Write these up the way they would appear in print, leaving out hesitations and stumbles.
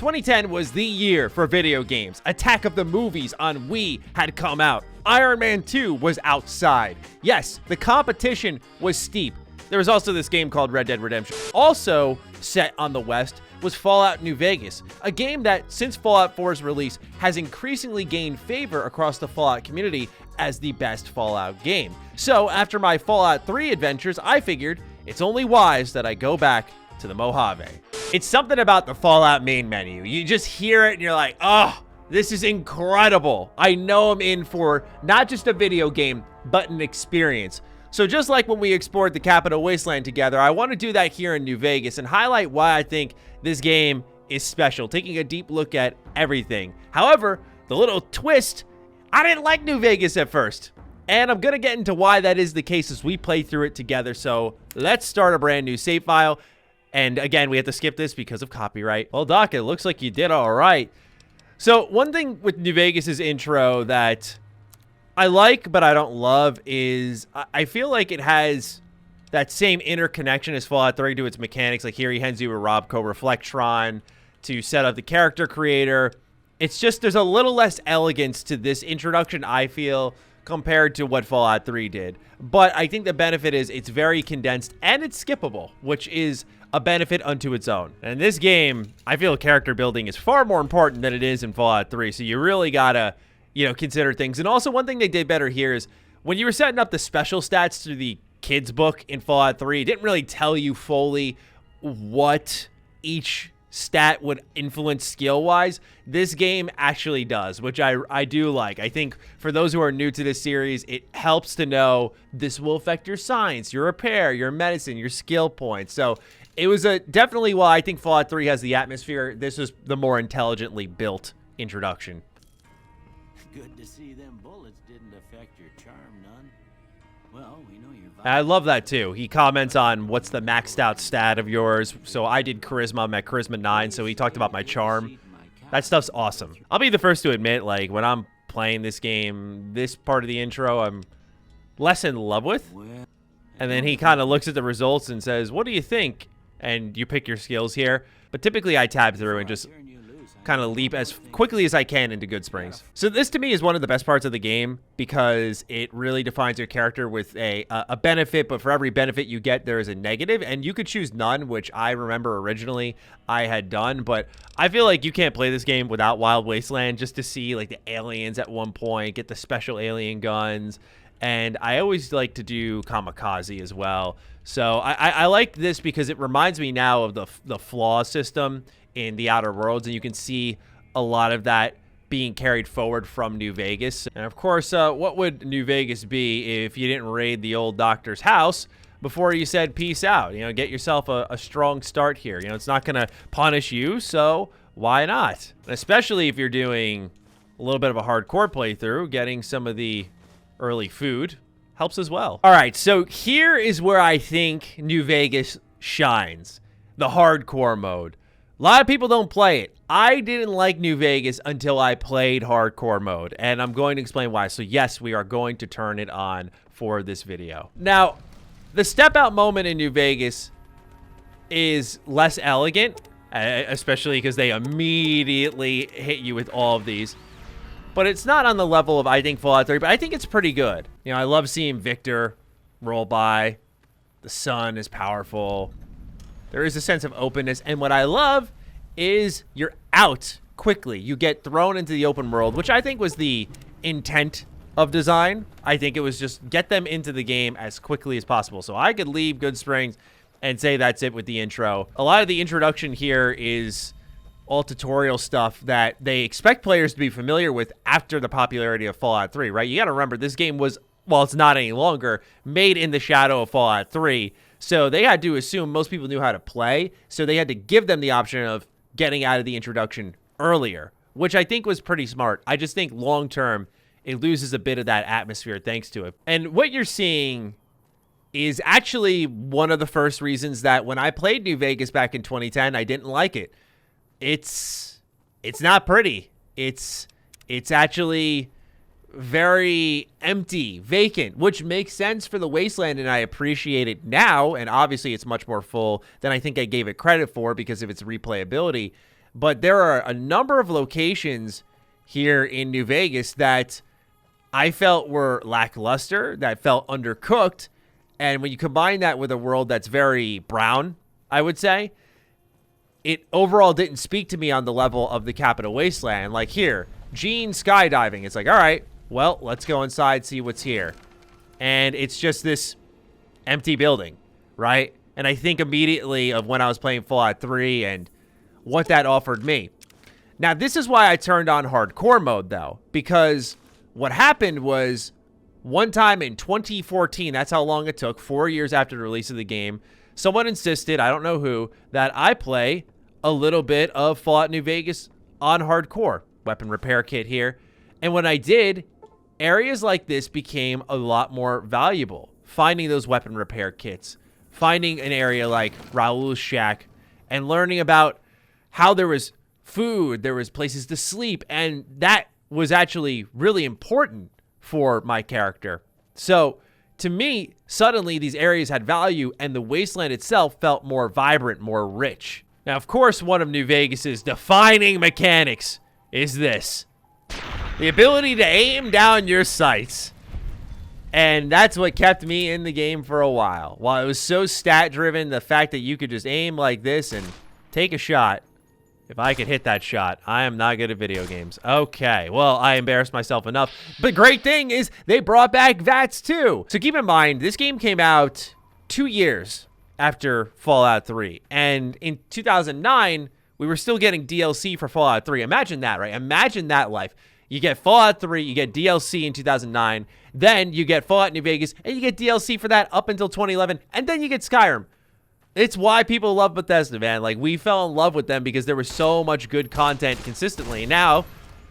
2010 was the year for video games. Attack of the Movies on Wii had come out. Iron Man 2 was outside. Yes, the competition was steep. There was also this game called Red Dead Redemption. Also set on the West was Fallout New Vegas, a game that, since Fallout 4's release, has increasingly gained favor across the Fallout community as the best Fallout game. So, after my Fallout 3 adventures, I figured it's only wise that I go back to the Mojave. It's something about the Fallout main menu. You just hear it and you're like, oh, this is incredible. I know I'm in for not just a video game, but an experience. So just like when we explored the Capital Wasteland together, I want to do that here in New Vegas and highlight why I think this game is special, taking a deep look at everything. However, the little twist, I didn't like New Vegas at first. And I'm going to get into why that is the case as we play through it together. So let's start a brand new save file. And again, we have to skip this because of copyright. Well, Doc, it looks like you did all right. So one thing with New Vegas's intro that I like, but I don't love is I feel like it has that same interconnection as Fallout 3 to its mechanics. Like here, he hands you a Robco Reflectron to set up the character creator. It's just there's a little less elegance to this introduction, I feel, compared to what Fallout 3 did. But I think the benefit is it's very condensed and it's skippable, which is a benefit unto its own. And in this game, I feel character building is far more important than it is in Fallout 3. So you really gotta, consider things. And also one thing they did better here is when you were setting up the special stats through the kids book in Fallout 3, it didn't really tell you fully what each stat would influence skill-wise. This game actually does, which I do like. I think for those who are new to this series, it helps to know this will affect your science, your repair, your medicine, your skill points. So it was definitely, while I think Fallout 3 has the atmosphere, this was the more intelligently built introduction. Good to see them bullets didn't affect your charm none. Well, we know you're... I love that too. He comments on what's the maxed out stat of yours. So I did charisma, I'm at charisma 9, so he talked about my charm. That stuff's awesome. I'll be the first to admit, like, when I'm playing this game, this part of the intro I'm less in love with. And then he kind of looks at the results and says, what do you think? And you pick your skills here. But typically I tab through and just kind of leap as quickly as I can into Good Springs. So this to me is one of the best parts of the game because it really defines your character with a benefit, but for every benefit you get, there is a negative, and you could choose none, which I remember originally I had done, but I feel like you can't play this game without Wild Wasteland just to see like the aliens at one point, get the special alien guns, and I always like to do Kamikaze as well. So I like this because it reminds me now of the flaw system in the Outer Worlds, and you can see a lot of that being carried forward from New Vegas. And of course, what would New Vegas be if you didn't raid the old doctor's house before you said peace out? Get yourself a strong start here. It's not gonna punish you, so why not? Especially if you're doing a little bit of a hardcore playthrough, getting some of the early food helps as well. All right, so here is where I think New Vegas shines, the hardcore mode. A lot of people don't play it. I didn't like New Vegas until I played hardcore mode, and I'm going to explain why. So yes, we are going to turn it on for this video. Now, the step out moment in New Vegas is less elegant, especially because they immediately hit you with all of these. But it's not on the level of, I think, Fallout 3, but I think it's pretty good. I love seeing Victor roll by. The sun is powerful. There is a sense of openness, and what I love is you're out quickly. You get thrown into the open world, which I think was the intent of design. I think it was just get them into the game as quickly as possible. So I could leave Good Springs and say that's it with the intro. A lot of the introduction here is all tutorial stuff that they expect players to be familiar with after the popularity of Fallout 3, right? You got to remember, this game was, well, it's not any longer, made in the shadow of Fallout 3. So they had to assume most people knew how to play, so they had to give them the option of getting out of the introduction earlier, which I think was pretty smart. I just think long-term, it loses a bit of that atmosphere thanks to it. And what you're seeing is actually one of the first reasons that when I played New Vegas back in 2010, I didn't like it. It's not pretty. It's actually very empty, vacant, which makes sense for the Wasteland, and I appreciate it now, and obviously it's much more full than I think I gave it credit for because of its replayability. but there are a number of locations here in New Vegas that I felt were lackluster, that felt undercooked. And when you combine that with a world that's very brown, I would say, it overall didn't speak to me on the level of the Capital Wasteland. Like here, Gene skydiving. It's like, all right, well, let's go inside, see what's here. And it's just this empty building, right? And I think immediately of when I was playing Fallout 3 and what that offered me. Now, this is why I turned on hardcore mode, though, because what happened was one time in 2014, that's how long it took, 4 years after the release of the game, someone insisted, I don't know who, that I play a little bit of Fallout New Vegas on hardcore. Weapon repair kit here. And when I did, areas like this became a lot more valuable. Finding those weapon repair kits, finding an area like Raoul's shack, and learning about how there was food, there was places to sleep, and that was actually really important for my character. So, to me, suddenly these areas had value, and the wasteland itself felt more vibrant, more rich. Now, of course, one of New Vegas's defining mechanics is this. The ability to aim down your sights. And that's what kept me in the game for a while. While it was so stat-driven, the fact that you could just aim like this and take a shot. If I could hit that shot, I am not good at video games. Okay, well, I embarrassed myself enough. But great thing is they brought back VATS too. So keep in mind, this game came out 2 years after Fallout 3. And in 2009, we were still getting DLC for Fallout 3. Imagine that, right? Imagine that life. You get Fallout 3, you get DLC in 2009, then you get Fallout New Vegas, and you get DLC for that up until 2011, and then you get Skyrim. It's why people love Bethesda, man. Like, we fell in love with them because there was so much good content consistently. Now,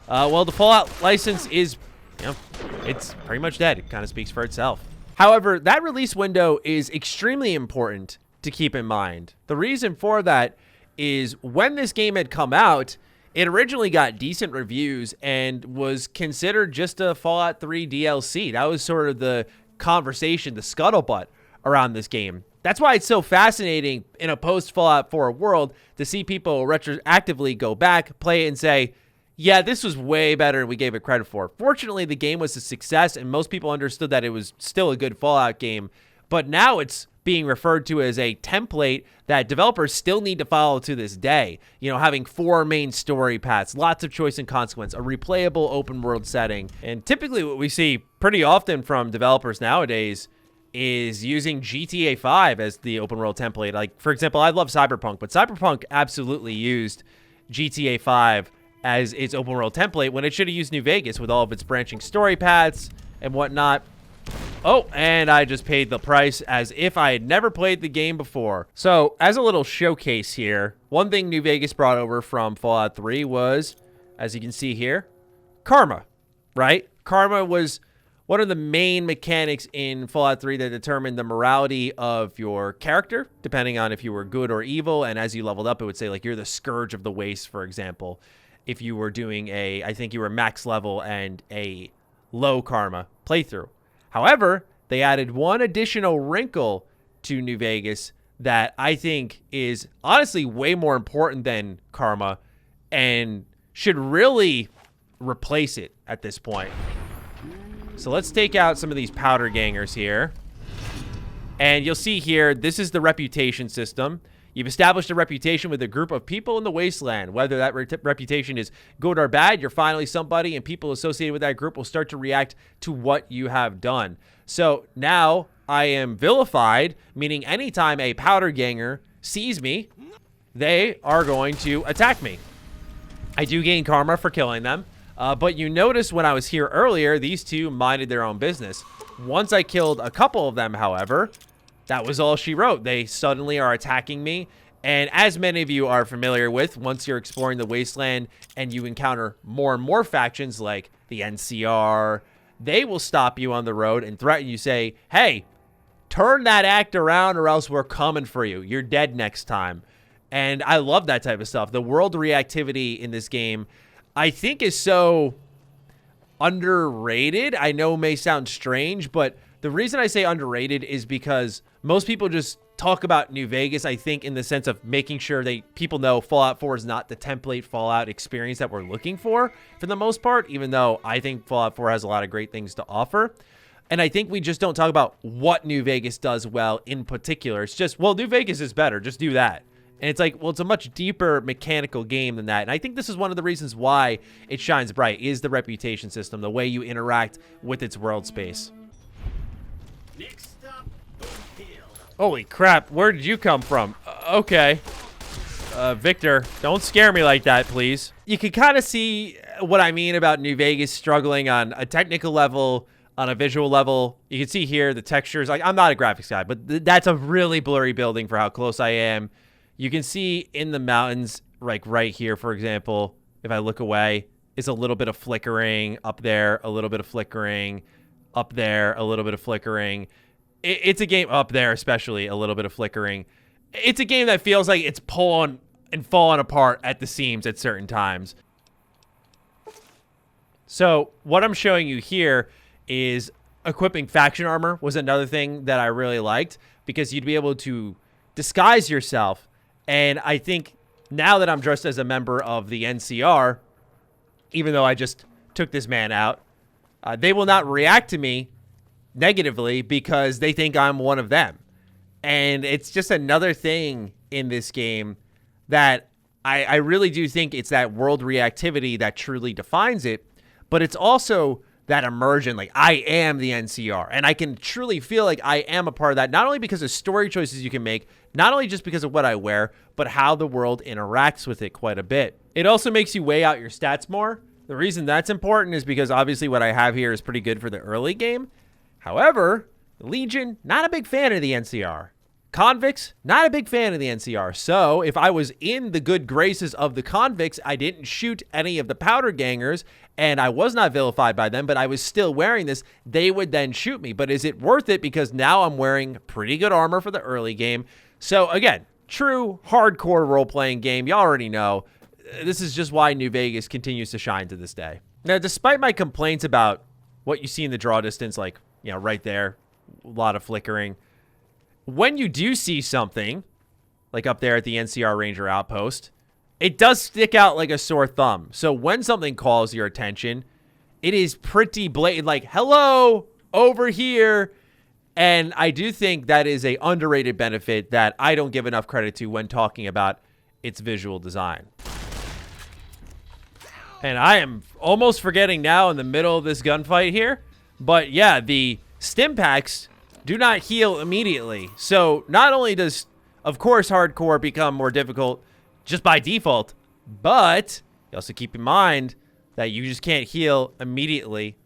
well, the Fallout license is, you know, it's pretty much dead. It kind of speaks for itself. However, that release window is extremely important to keep in mind. The reason for that is when this game had come out, it originally got decent reviews and was considered just a Fallout 3 DLC. That was sort of the conversation, the scuttlebutt around this game. That's why it's so fascinating in a post-Fallout 4 world to see people retroactively go back, play it, and say, yeah, this was way better than we gave it credit for. Fortunately, the game was a success, and most people understood that it was still a good Fallout game. But now it's being referred to as a template that developers still need to follow to this day. You know, having 4 main story paths, lots of choice and consequence, a replayable open world setting. And typically what we see pretty often from developers nowadays is using GTA 5 as the open world template. Like, for example, I love Cyberpunk, but Cyberpunk absolutely used GTA 5 as its open world template when it should have used New Vegas with all of its branching story paths and whatnot. Oh, and I just paid the price as if I had never played the game before. So, as a little showcase here, one thing New Vegas brought over from Fallout 3 was, as you can see here, karma, right? Karma was one of the main mechanics in Fallout 3 that determined the morality of your character, depending on if you were good or evil. And as you leveled up, it would say, like, you're the Scourge of the Waste, for example. If you were doing I think you were max level and a low karma playthrough. However, they added one additional wrinkle to New Vegas that I think is honestly way more important than karma and should really replace it at this point. So let's take out some of these powder gangers here. And you'll see here, this is the reputation system. You've established a reputation with a group of people in the wasteland. Whether that reputation is good or bad, you're finally somebody, and people associated with that group will start to react to what you have done. So now I am vilified, meaning anytime a powder ganger sees me, they are going to attack me. I do gain karma for killing them. But you notice when I was here earlier, these two minded their own business. Once I killed a couple of them, however, that was all she wrote. They suddenly are attacking me. And as many of you are familiar with, once you're exploring the wasteland and you encounter more and more factions like the NCR, they will stop you on the road and threaten you, say, hey, turn that act around or else we're coming for you. You're dead next time. And I love that type of stuff. The world reactivity in this game, I think, is so underrated. I know it may sound strange, but the reason I say underrated is because most people just talk about New Vegas, I think, in the sense of making sure people know Fallout 4 is not the template Fallout experience that we're looking for the most part, even though I think Fallout 4 has a lot of great things to offer. And I think we just don't talk about what New Vegas does well in particular. It's just, well, New Vegas is better. Just do that. And it's like, well, it's a much deeper mechanical game than that. And I think this is one of the reasons why it shines bright, is the reputation system, the way you interact with its world space. Next stop, Hill. Holy crap, where did you come from? Okay. Victor, don't scare me like that, please. You can kind of see what I mean about New Vegas struggling on a technical level, on a visual level. You can see here the textures. Like, I'm not a graphics guy, but that's a really blurry building for how close I am. You can see in the mountains, like right here, for example, if I look away, it's a little bit of flickering up there, a little bit of flickering up there, a little bit of flickering. It's a game up there, especially a little bit of flickering. It's a game that feels like it's pulling and falling apart at the seams at certain times. So what I'm showing you here is equipping faction armor was another thing that I really liked, because you'd be able to disguise yourself. And I think now that I'm dressed as a member of the NCR, even though I just took this man out, they will not react to me negatively because they think I'm one of them. And it's just another thing in this game that I really do think it's that world reactivity that truly defines it. But it's also that immersion, like I am the NCR, and I can truly feel like I am a part of that, not only because of story choices you can make, not only just because of what I wear, but how the world interacts with it quite a bit. It also makes you weigh out your stats more. The reason that's important is because obviously what I have here is pretty good for the early game. However, the Legion, not a big fan of the NCR. Convicts, not a big fan of the NCR. So if I was in the good graces of the convicts, I didn't shoot any of the powder gangers, and I was not vilified by them, but I was still wearing this, they would then shoot me. But is it worth it? Because now I'm wearing pretty good armor for the early game. So again, true hardcore role-playing game. You already know. This is just why New Vegas continues to shine to this day. Now, despite my complaints about what you see in the draw distance, like, you know, right there, a lot of flickering, when you do see something, like up there at the NCR Ranger Outpost, it does stick out like a sore thumb. So when something calls your attention, it is pretty blatant, like, hello, over here. And I do think that is a underrated benefit that I don't give enough credit to when talking about its visual design. And I am almost forgetting now in the middle of this gunfight here. But yeah, the stim packs do not heal immediately. So not only does, of course, hardcore become more difficult just by default, but you also keep in mind that you just can't heal immediately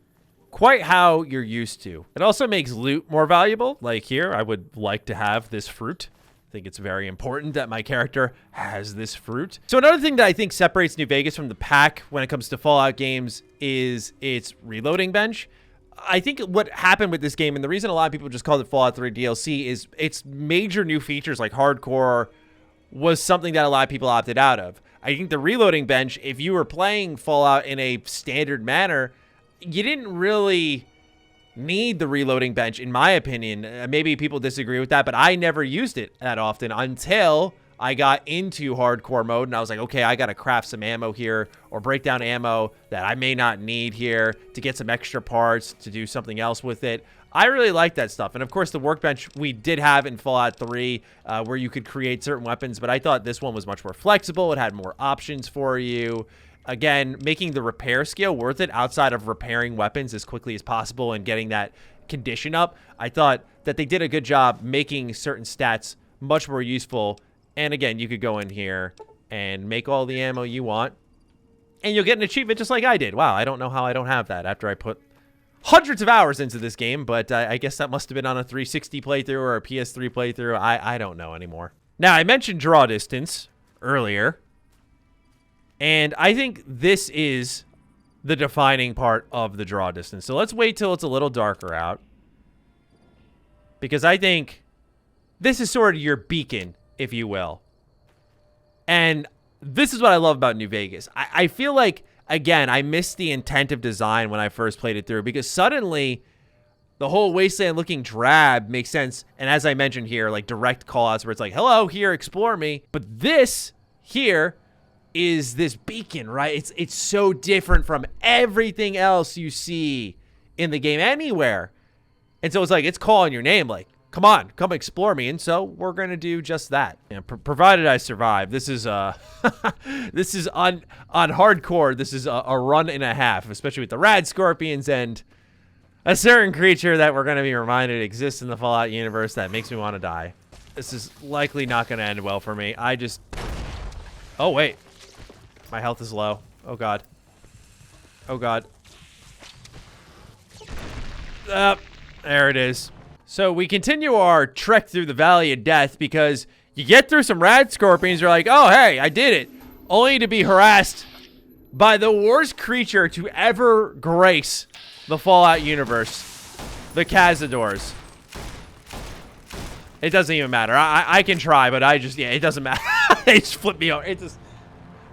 quite how you're used to. It also makes loot more valuable. Like here, I would like to have this fruit. I think it's very important that my character has this fruit. So another thing that I think separates New Vegas from the pack when it comes to Fallout games is its reloading bench. I think what happened with this game, and the reason a lot of people just called it Fallout 3 DLC, is its major new features like hardcore was something that a lot of people opted out of. I think the reloading bench, if you were playing Fallout in a standard manner, you didn't really need the reloading bench, in my opinion. Maybe people disagree with that, but I never used it that often until I got into hardcore mode, and I was like, okay, I got to craft some ammo here or break down ammo that I may not need here to get some extra parts to do something else with it. I really like that stuff. And of course, the workbench we did have in Fallout 3 where you could create certain weapons, but I thought this one was much more flexible. It had more options for you. Again, making the repair skill worth it outside of repairing weapons as quickly as possible and getting that condition up. I thought that they did a good job making certain stats much more useful. And again, you could go in here and make all the ammo you want, and you'll get an achievement just like I did. Wow, I don't know how I don't have that after I put hundreds of hours into this game, but I guess that must have been on a 360 playthrough or a PS3 playthrough. I don't know anymore. Now, I mentioned draw distance earlier, and I think this is the defining part of the draw distance. So let's wait till it's a little darker out, because I think this is sort of your beacon, if you will. And this is what I love about New Vegas. I feel like, again, I missed the intent of design when I first played it through, because suddenly the whole wasteland looking drab makes sense. And as I mentioned here, like direct call outs where it's like, hello, here, explore me. But this here is this beacon, right? It's so different from everything else you see in the game anywhere. And so it's like, it's calling your name like, come on, come explore me. And so we're going to do just that. And provided I survive. This is this is on hardcore. This is a run and a half, especially with the rad scorpions and a certain creature that we're going to be reminded exists in the Fallout universe that makes me want to die. This is likely not going to end well for me. Oh, wait. My health is low. Oh, God. Oh, God. There it is. So we continue our trek through the Valley of Death because you get through some rad scorpions. You're like, oh, hey, I did it. Only to be harassed by the worst creature to ever grace the Fallout universe, the Cazadors. It doesn't even matter. I can try, but it doesn't matter. They just flip me over.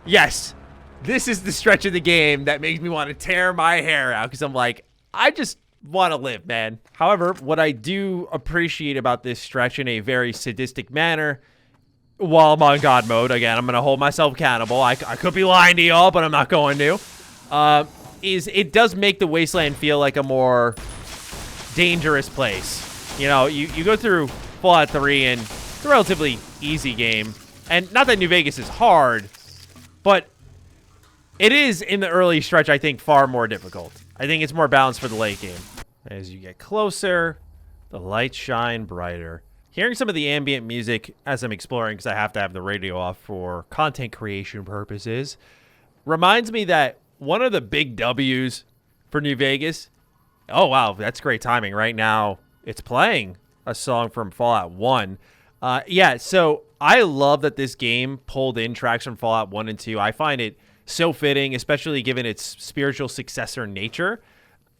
Yes, this is the stretch of the game that makes me want to tear my hair out because I'm like, I just want to live, man. However, what I do appreciate about this stretch in a very sadistic manner, while I'm on God mode, again, I'm going to hold myself accountable. I could be lying to y'all, but I'm not going to. Is it does make the wasteland feel like a more dangerous place. You know, you go through Fallout 3 and it's a relatively easy game. And not that New Vegas is hard, but it is in the early stretch, I think, far more difficult. I think it's more balanced for the late game. As you get closer, the lights shine brighter. Hearing some of the ambient music as I'm exploring, because I have to have the radio off for content creation purposes, reminds me that one of the big W's for New Vegas, oh wow, that's great timing. Right now, it's playing a song from Fallout 1. Yeah, so I love that this game pulled in tracks from Fallout 1 and 2. I find it so fitting, especially given its spiritual successor nature,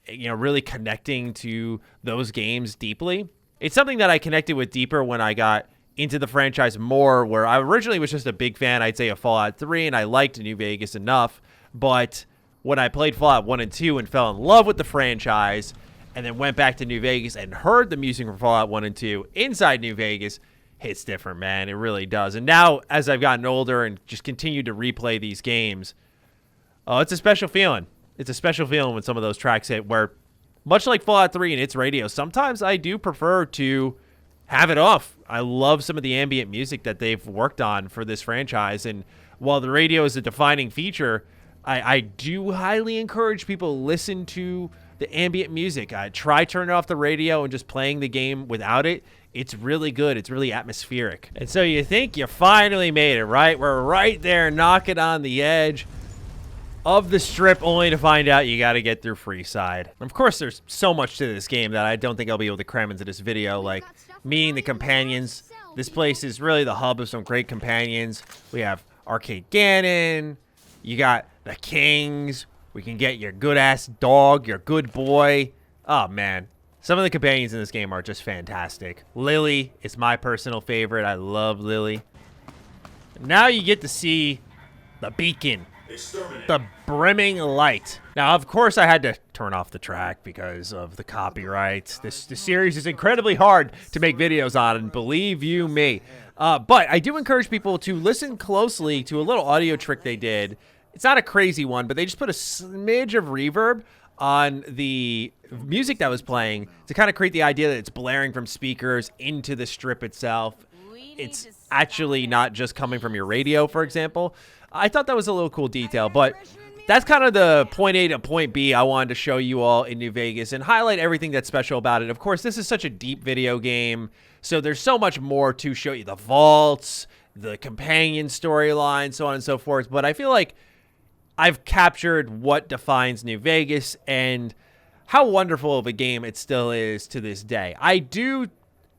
you know, really connecting to those games deeply. It's something that I connected with deeper when I got into the franchise more, where I originally was just a big fan, I'd say, of Fallout 3, and I liked New Vegas enough. But when I played Fallout 1 and 2 and fell in love with the franchise, and then went back to New Vegas and heard the music from Fallout 1 and 2 inside New Vegas, hits different, man. It really does. And now, as I've gotten older and just continue to replay these games, oh, it's a special feeling. It's a special feeling when some of those tracks hit, where, much like Fallout 3 and its radio, sometimes I do prefer to have it off. I love some of the ambient music that they've worked on for this franchise. And while the radio is a defining feature, I do highly encourage people to listen to the ambient music. Try turning off the radio and just playing the game without it. It's really good. It's really atmospheric. And so you think you finally made it, right? We're right there knocking on the edge of the strip, only to find out you got to get through Freeside. Of course, there's so much to this game that I don't think I'll be able to cram into this video, like meeting the companions. This place is really the hub of some great companions. We have Arcade Gannon. You got the Kings. We can get your good-ass dog, your good boy. Oh, man. Some of the companions in this game are just fantastic. Lily is my personal favorite. I love Lily. Now you get to see the beacon. The brimming light. Now, of course, I had to turn off the track because of the copyright. This series is incredibly hard to make videos on, and believe you me. But I do encourage people to listen closely to a little audio trick they did. It's not a crazy one, but they just put a smidge of reverb on the music that was playing to kind of create the idea that it's blaring from speakers into the strip itself. It's actually not just coming from your radio, for example. I thought that was a little cool detail, but that's kind of the point A to point B I wanted to show you all in New Vegas and highlight everything that's special about it. Of course, this is such a deep video game, so there's so much more to show you. The vaults, the companion storyline, so on and so forth. But I feel like I've captured what defines New Vegas and how wonderful of a game it still is to this day. I do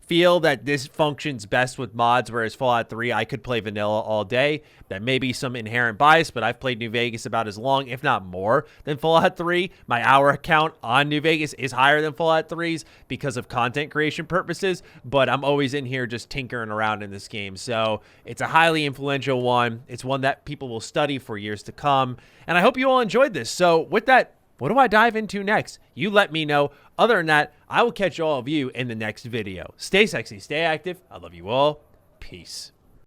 feel that this functions best with mods, whereas Fallout 3, I could play vanilla all day. That may be some inherent bias, but I've played New Vegas about as long, if not more, than Fallout 3. My hour count on New Vegas is higher than Fallout 3's because of content creation purposes, but I'm always in here just tinkering around in this game. So it's a highly influential one. It's one that people will study for years to come, and I hope you all enjoyed this. So with that, What do I dive into next? You let me know. Other than that, I will catch all of you in the next video. Stay sexy, stay active. I love you all. Peace.